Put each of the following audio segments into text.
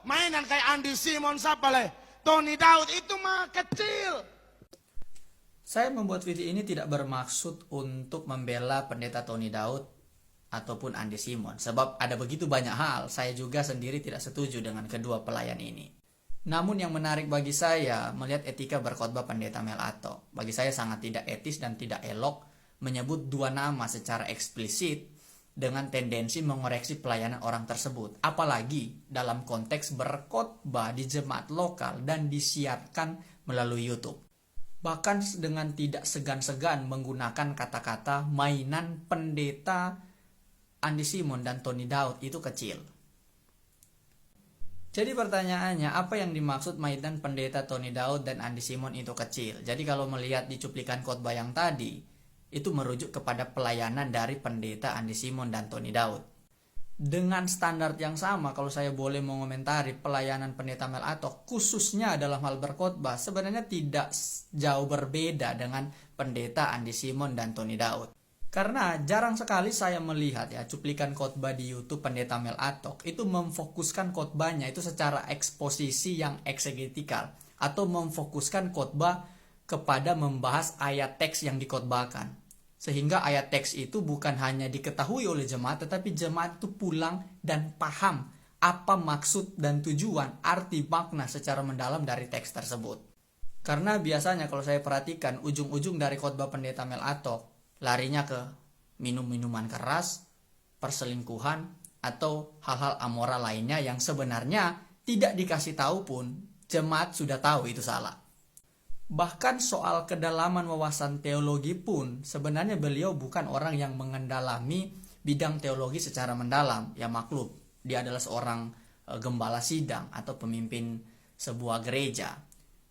mainan kayak Andy Simon siapa leh? Tony Daud itu mah kecil. Saya membuat video ini tidak bermaksud untuk membela pendeta Tony Daud ataupun Andy Simon. Sebab ada begitu banyak hal, saya juga sendiri tidak setuju dengan kedua pelayan ini. Namun yang menarik bagi saya melihat etika berkhotbah pendeta Mel Atok. Bagi saya sangat tidak etis dan tidak elok menyebut dua nama secara eksplisit dengan tendensi mengoreksi pelayanan orang tersebut. Apalagi dalam konteks berkhotbah di jemaat lokal dan disiarkan melalui YouTube. Bahkan dengan tidak segan-segan menggunakan kata-kata mainan pendeta Andy Simon dan Tony Daud itu kecil. Jadi pertanyaannya, apa yang dimaksud mainan pendeta Tony Daud dan Andy Simon itu kecil? Jadi kalau melihat di cuplikan khotbah yang tadi, itu merujuk kepada pelayanan dari pendeta Andy Simon dan Tony Daud. Dengan standar yang sama, kalau saya boleh mengomentari pelayanan pendeta Mel Atok, khususnya dalam hal berkhotbah, sebenarnya tidak jauh berbeda dengan pendeta Andy Simon dan Tony Daud. Karena jarang sekali saya melihat cuplikan khotbah di YouTube pendeta Mel Atok itu memfokuskan khotbahnya itu secara eksposisi yang eksegetikal atau memfokuskan khotbah kepada membahas ayat teks yang dikhotbahkan. Sehingga ayat teks itu bukan hanya diketahui oleh jemaat, tetapi jemaat itu pulang dan paham apa maksud dan tujuan, arti makna secara mendalam dari teks tersebut. Karena biasanya kalau saya perhatikan ujung-ujung dari khotbah pendeta Mel Atok larinya ke minum-minuman keras, perselingkuhan, atau hal-hal amoral lainnya yang sebenarnya tidak dikasih tahu pun jemaat sudah tahu itu salah. Bahkan soal kedalaman wawasan teologi pun sebenarnya beliau bukan orang yang mengendalami bidang teologi secara mendalam. Ya maklum, dia adalah seorang gembala sidang atau pemimpin sebuah gereja.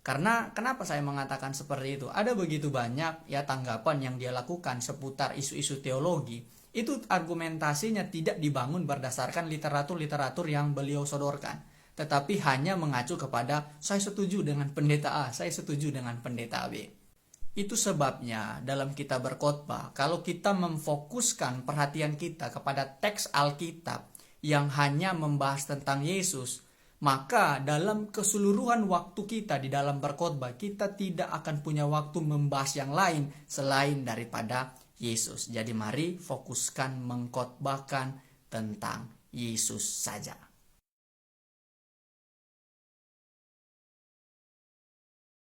Karena kenapa saya mengatakan seperti itu? Ada begitu banyak tanggapan yang dia lakukan seputar isu-isu teologi. Itu argumentasinya tidak dibangun berdasarkan literatur-literatur yang beliau sodorkan. Tetapi hanya mengacu kepada saya setuju dengan pendeta A, saya setuju dengan pendeta B. Itu sebabnya dalam kita berkhotbah, kalau kita memfokuskan perhatian kita kepada teks Alkitab yang hanya membahas tentang Yesus, maka dalam keseluruhan waktu kita di dalam berkhotbah, kita tidak akan punya waktu membahas yang lain selain daripada Yesus. Jadi mari fokuskan mengkhotbahkan tentang Yesus saja.